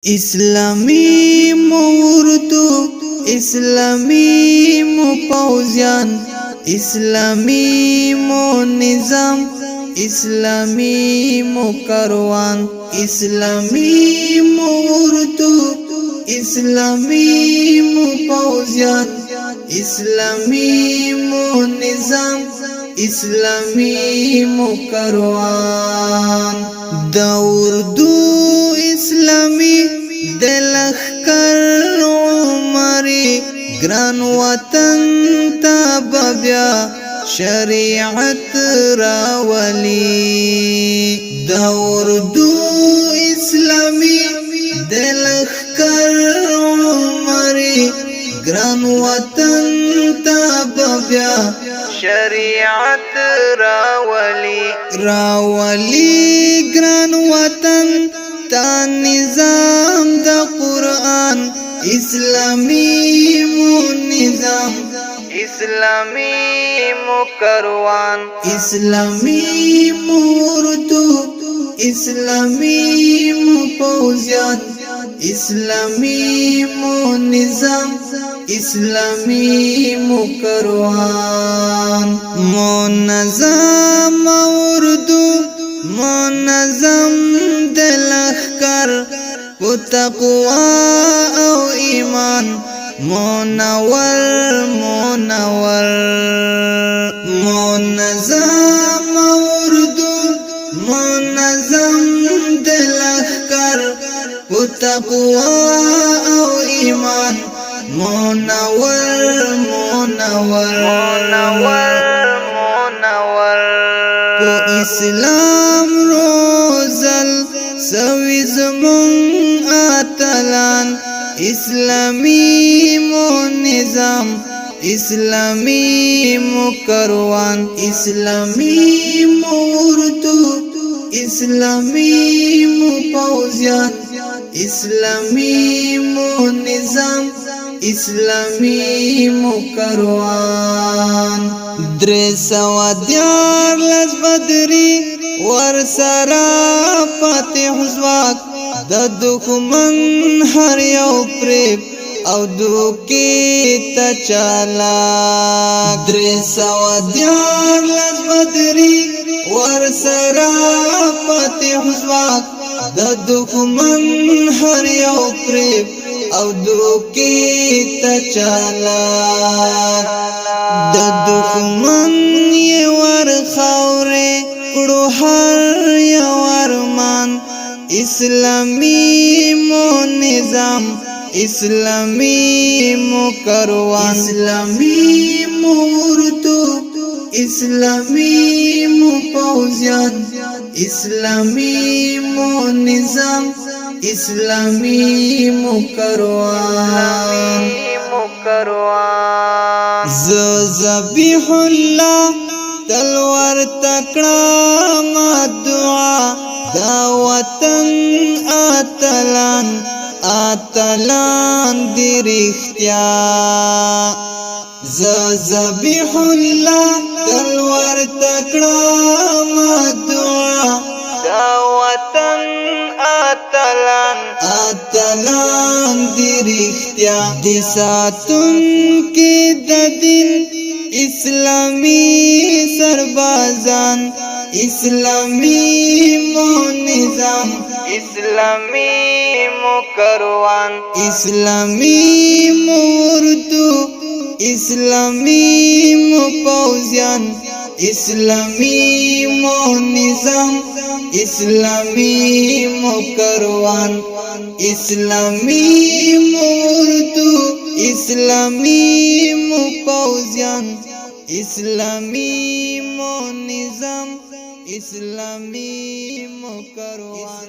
اسلامی موردو اسلامی مو پوزیان اسلامی مو نظام اسلامی مو کاروان اسلامی موردو اسلامی مو پوزیان اسلامی مو نظام اسلامی مو کاروان دا اردو اسلامی دلخکر عمری گران وطن تاببیا شریعت راولی دا اردو اسلامی دلخکر عمری گران وطن تاببیا شریعت راولی گران وطن تا نظام دا قرآن اسلامی مو نظام اسلامی مو کاروان اسلامی مو اردو اسلامی مو پوزیان اسلامی مو نظام اسلامی مو کاروان منظم اردو منظم دلخکر و تقوی او ایمان منور منظم اردو منظم دلخکر و تقوی او ایمان منور په اسلام روزل سوي زمون اتلان اسلامی مو نظام اسلامی مو کاروان اسلامی مو اردو اسلامی مو پوزیان اسلامی مو نظام اسلامی مو کاروان درسوا دیار لز بدری ورسرا فاتح زواک د دښمن هر یو پریب او دوکې ته چالاک درسوا دیار لز بدری ورسرا فاتح زواک د دښمن هر یو پریب او دوکې ته چالاک د دښمن یې ورخاورې کړو هر یو ارمان اسلامی مو نظام اسلامی مو کاروان اسلامی مو اردو اسلامی مو پوزیان اسلامی مو نظام اسلامی مو کاروان ذبیح الله تلوار تکړه ما دعا دا وطن اتلان دی رښتیا ذبیح الله تلوار تکړه ما دعا دا وطن اتلان دی رښتیا د ساتون کې د دین اسلامی سربازان اسلامی مو نظام اسلامی مو کاروان اسلامی مو اردو اسلامی مو پوزیان اسلامی مو نظام اسلامی مو کاروان اسلامی مو اردو اسلامی مو پوزیان اسلامی مو نظام اسلامی مو کاروان